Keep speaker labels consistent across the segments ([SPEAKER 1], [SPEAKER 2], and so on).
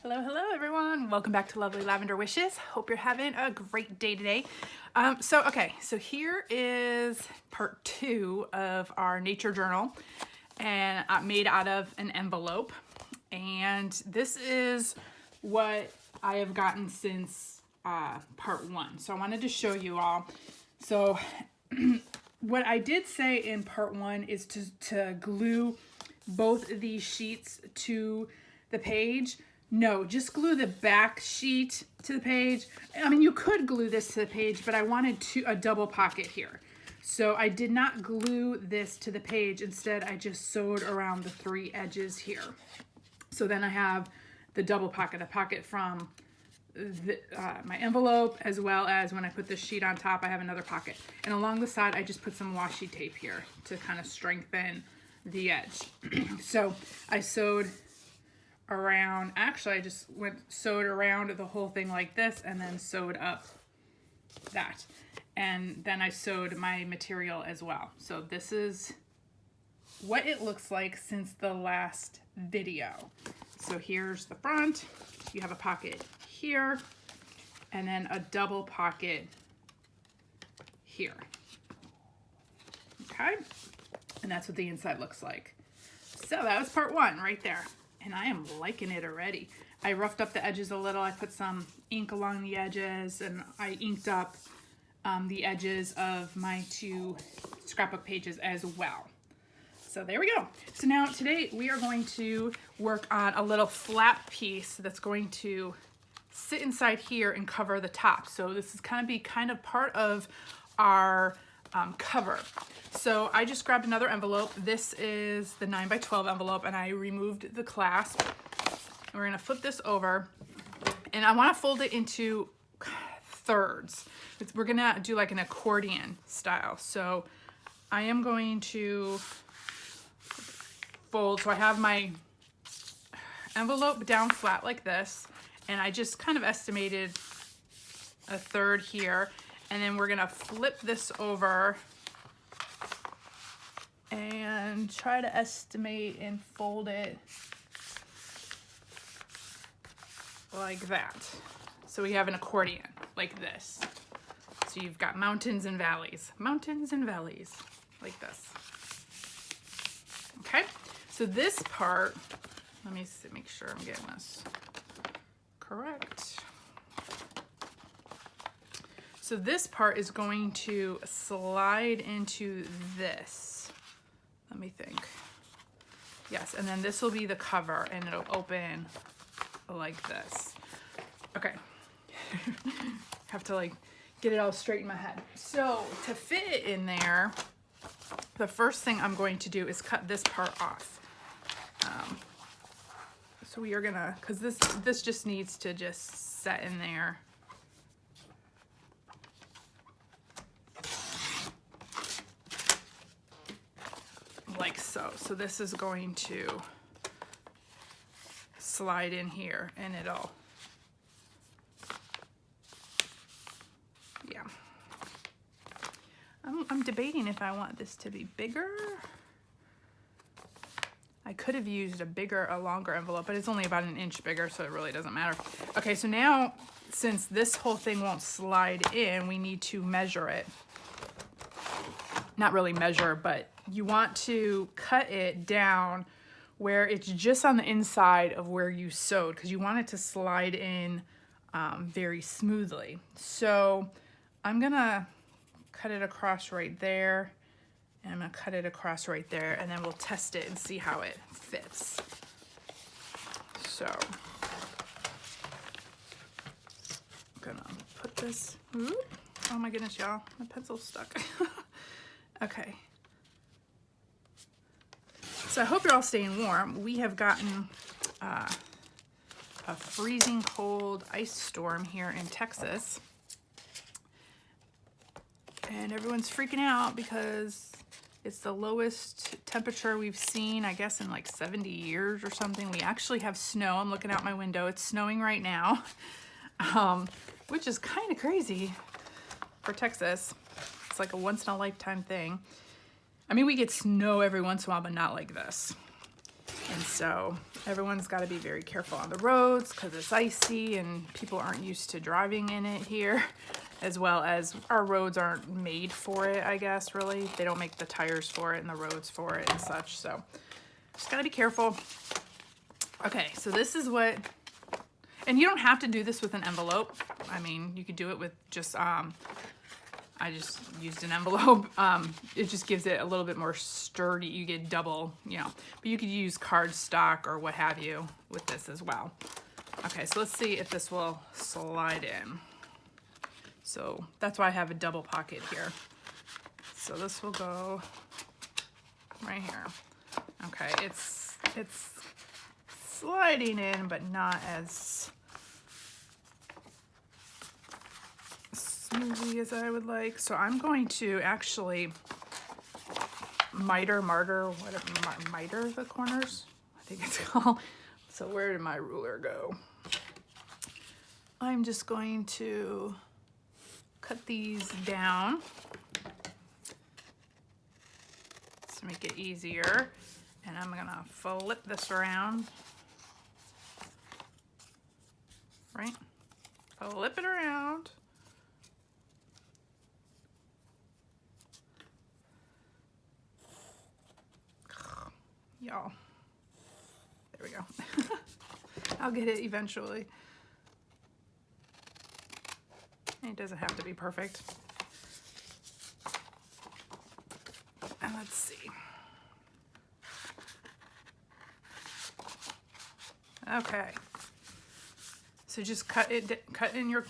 [SPEAKER 1] Hello, hello everyone. Welcome back to Lovely Lavender Wishes. Hope you're having a great day today. So here is part 2 of our nature journal, and made out of an envelope. And this is what I have gotten since part 1. So I wanted to show you all. So what I did say in part 1 is to glue both of these sheets to the page. No, just glue the back sheet to the page. I mean, you could glue this to the page, but I wanted a double pocket here. So I did not glue this to the page. Instead, I just sewed around the 3 edges here. So then I have the double pocket, a pocket from my envelope, as well as when I put this sheet on top, I have another pocket. And along the side, I just put some washi tape here to kind of strengthen the edge. So I sewed around, actually I just sewed around the whole thing like this and then sewed up that. And then I sewed my material as well. So this is what it looks like since the last video. So here's the front. You have a pocket here and then a double pocket here. Okay? And that's what the inside looks like. So that was part 1 right there. And I am liking it already. I roughed up the edges a little. I put some ink along the edges, and I inked up the edges of my 2 scrapbook pages as well. So there we go. So now today we are going to work on a little flap piece that's going to sit inside here and cover the top. So this is kind of part of our cover. So I just grabbed another envelope. This is the 9x12 envelope, and I removed the clasp. And we're gonna flip this over, and I wanna fold it into thirds. We're gonna do like an accordion style. So I am going to fold, so I have my envelope down flat like this, and I just kind of estimated a third here. And then we're gonna flip this over and try to estimate and fold it like that. So we have an accordion like this. So you've got mountains and valleys like this. Okay, so this part, let me make sure I'm getting this correct. So this part is going to slide into this. Let me think. Yes, and then this will be the cover, and it'll open like this. Okay. Have to like get it all straight in my head. So to fit it in there, the first thing I'm going to do is cut this part off. So we are gonna, because this just needs to just set in there. Like so. So this is going to slide in here, and it'll, yeah. I'm debating if I want this to be bigger. I could have used a longer envelope, but it's only about 1 inch bigger, so it really doesn't matter. Okay, so now, since this whole thing won't slide in, we need to measure it. Not really measure, but you want to cut it down where it's just on the inside of where you sewed, because you want it to slide in very smoothly. So I'm gonna cut it across right there, and I'm gonna cut it across right there, and then we'll test it and see how it fits. So I'm gonna put this, oh my goodness, y'all, my pencil's stuck. Okay. So I hope you're all staying warm. We have gotten a freezing cold ice storm here in Texas. And everyone's freaking out because it's the lowest temperature we've seen, I guess, in like 70 years or something. We actually have snow. I'm looking out my window. It's snowing right now, which is kind of crazy for Texas. It's like a once in a lifetime thing. I mean, we get snow every once in a while, but not like this. And so everyone's got to be very careful on the roads because it's icy and people aren't used to driving in it here, as well as our roads aren't made for it, I guess, really. They don't make the tires for it and the roads for it and such. So just got to be careful. Okay, so this is what, and you don't have to do this with an envelope. I mean, you could do it with just, I just used an envelope. It just gives it a little bit more sturdy. You get double, you know, but you could use cardstock or what have you with this as well. Okay, so let's see if this will slide in. So that's why I have a double pocket here. So this will go right here. Okay, it's sliding in, but not as smoothly as I would like. So I'm going to actually miter the corners, I think it's called. So where did my ruler go? I'm just going to cut these down to make it easier. And I'm gonna flip this around, right? Flip it around. Y'all, there we go. I'll get it eventually. It doesn't have to be perfect. And let's see. Okay. So just cut in your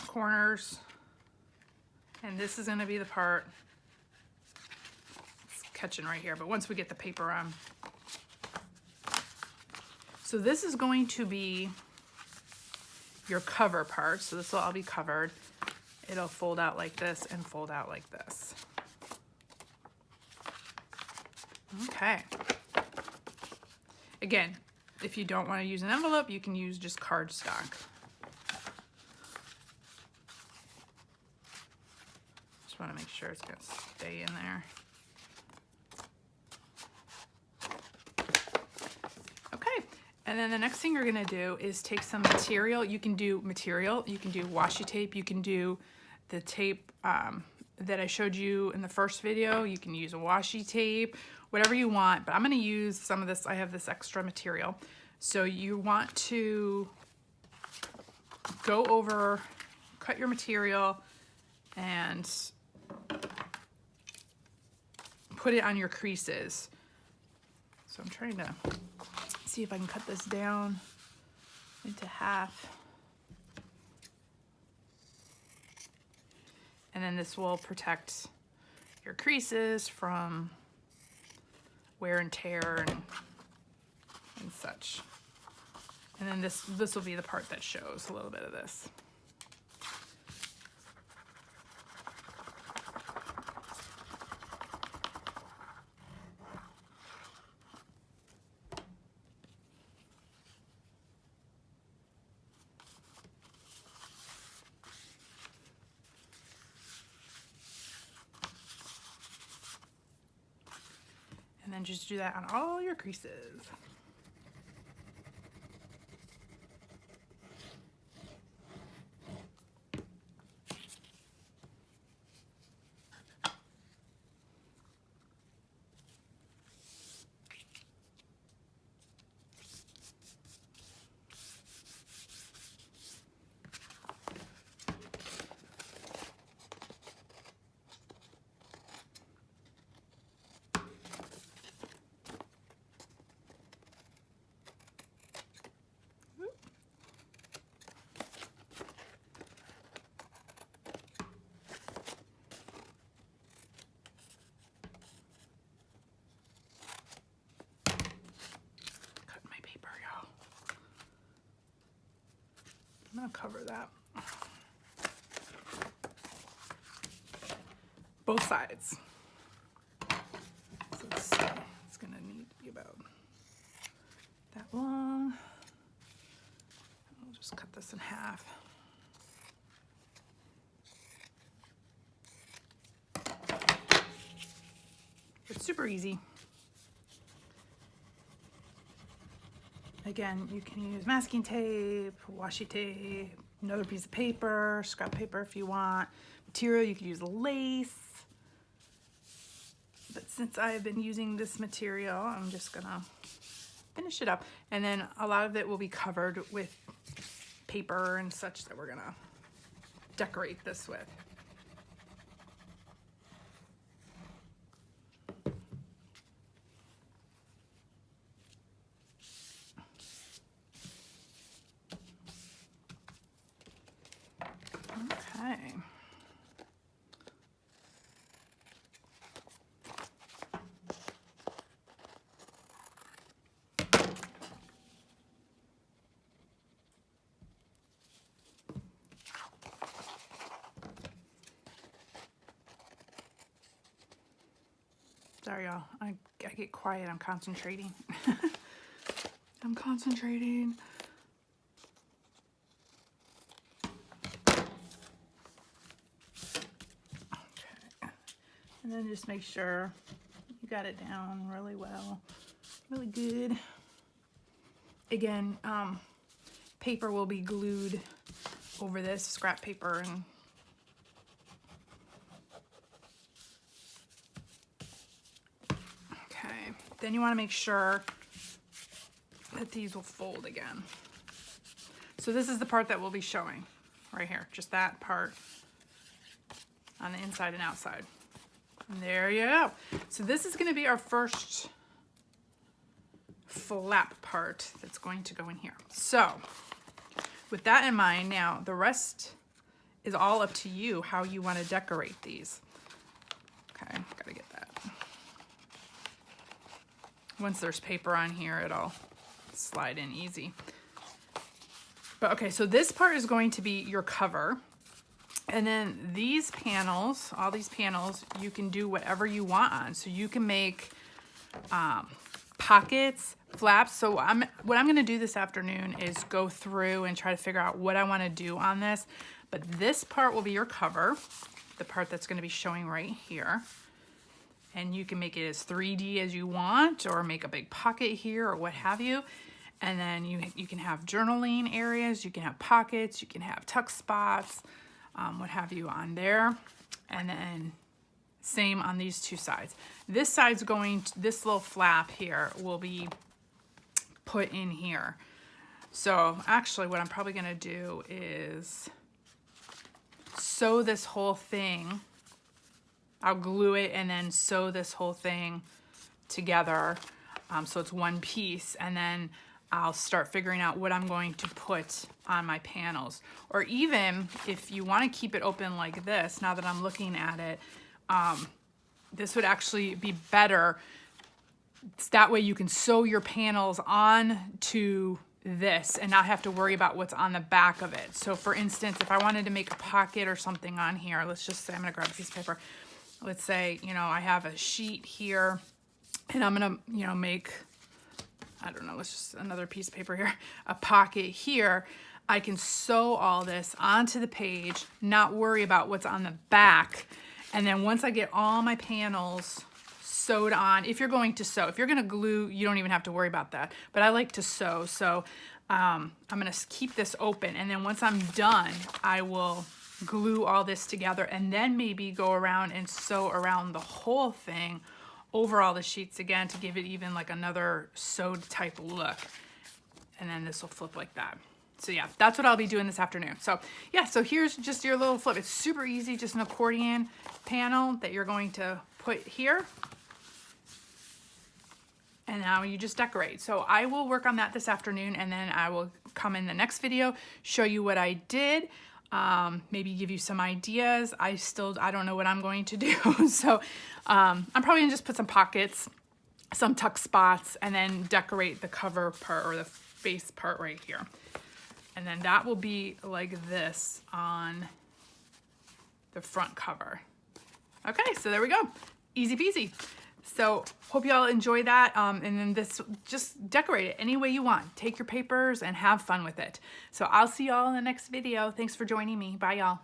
[SPEAKER 1] corners. And this is gonna be the part, it's catching right here, but once we get the paper on. So this is going to be your cover part. So this will all be covered. It'll fold out like this and fold out like this. Okay. Again, if you don't want to use an envelope, you can use just cardstock. Just want to make sure it's going to stay in there. Okay. And then the next thing you're gonna do is take some material. You can do material, you can do washi tape, you can do the tape that I showed you in the first video. You can use a washi tape, whatever you want, but I'm gonna use some of this. I have this extra material. So you want to go over, cut your material and put it on your creases. So I'm trying to see if I can cut this down into half. And then this will protect your creases from wear and tear and such. And then this will be the part that shows a little bit of this. And then just do that on all your creases. I'm gonna cover that. Both sides. So it's gonna need to be about that long. I'll just cut this in half. It's super easy. Again, you can use masking tape, washi tape, another piece of paper, scrap paper if you want. Material, you could use lace. But since I've been using this material, I'm just gonna finish it up. And then a lot of it will be covered with paper and such that we're gonna decorate this with. Okay. Sorry, y'all. I get quiet. I'm concentrating. I'm concentrating. Okay. And then just make sure you got it down really well. Really good. Again, paper will be glued over this, scrap paper, and then you want to make sure that these will fold again. So this is the part that we'll be showing right here, just that part on the inside and outside. And there you go. So this is going to be our first flap part that's going to go in here. So with that in mind, now the rest is all up to you how you want to decorate these. Okay, gotta get that. Once there's paper on here, it'll slide in easy. But okay, so this part is going to be your cover. And then these panels, all these panels, you can do whatever you want on. So you can make pockets, flaps. So what I'm gonna do this afternoon is go through and try to figure out what I wanna do on this. But this part will be your cover, the part that's gonna be showing right here. And you can make it as 3D as you want, or make a big pocket here, or what have you. And then you can have journaling areas, you can have pockets, you can have tuck spots, what have you on there. And then same on these two sides. This side's this little flap here will be put in here. So actually what I'm probably gonna do is sew this whole thing. I'll glue it and then sew this whole thing together so it's one piece, and then I'll start figuring out what I'm going to put on my panels. Or even if you want to keep it open like this, now that I'm looking at it, this would actually be better. That way you can sew your panels on to this and not have to worry about what's on the back of it. So for instance, if I wanted to make a pocket or something on here, let's just say I'm gonna grab a piece of paper. Let's say, you know, I have a sheet here and I'm gonna, you know, make, I don't know, let's just another piece of paper here, a pocket here. I can sew all this onto the page, not worry about what's on the back. And then once I get all my panels sewed on, if you're going to sew, if you're gonna glue, you don't even have to worry about that. But I like to sew, so I'm gonna keep this open. And then once I'm done, I will glue all this together and then maybe go around and sew around the whole thing over all the sheets again to give it even like another sewed type look. And then this will flip like that. So yeah, that's what I'll be doing this afternoon. So yeah, so here's just your little flip. It's super easy, just an accordion panel that you're going to put here. And now you just decorate. So I will work on that this afternoon, and then I will come in the next video, show you what I did. Maybe give you some ideas. I don't know what I'm going to do. So I'm probably gonna just put some pockets, some tuck spots, and then decorate the cover part or the face part right here. And then that will be like this on the front cover. Okay, so there we go. Easy peasy. So hope y'all enjoy that. And then this, just decorate it any way you want. Take your papers and have fun with it. So I'll see y'all in the next video. Thanks for joining me. Bye y'all.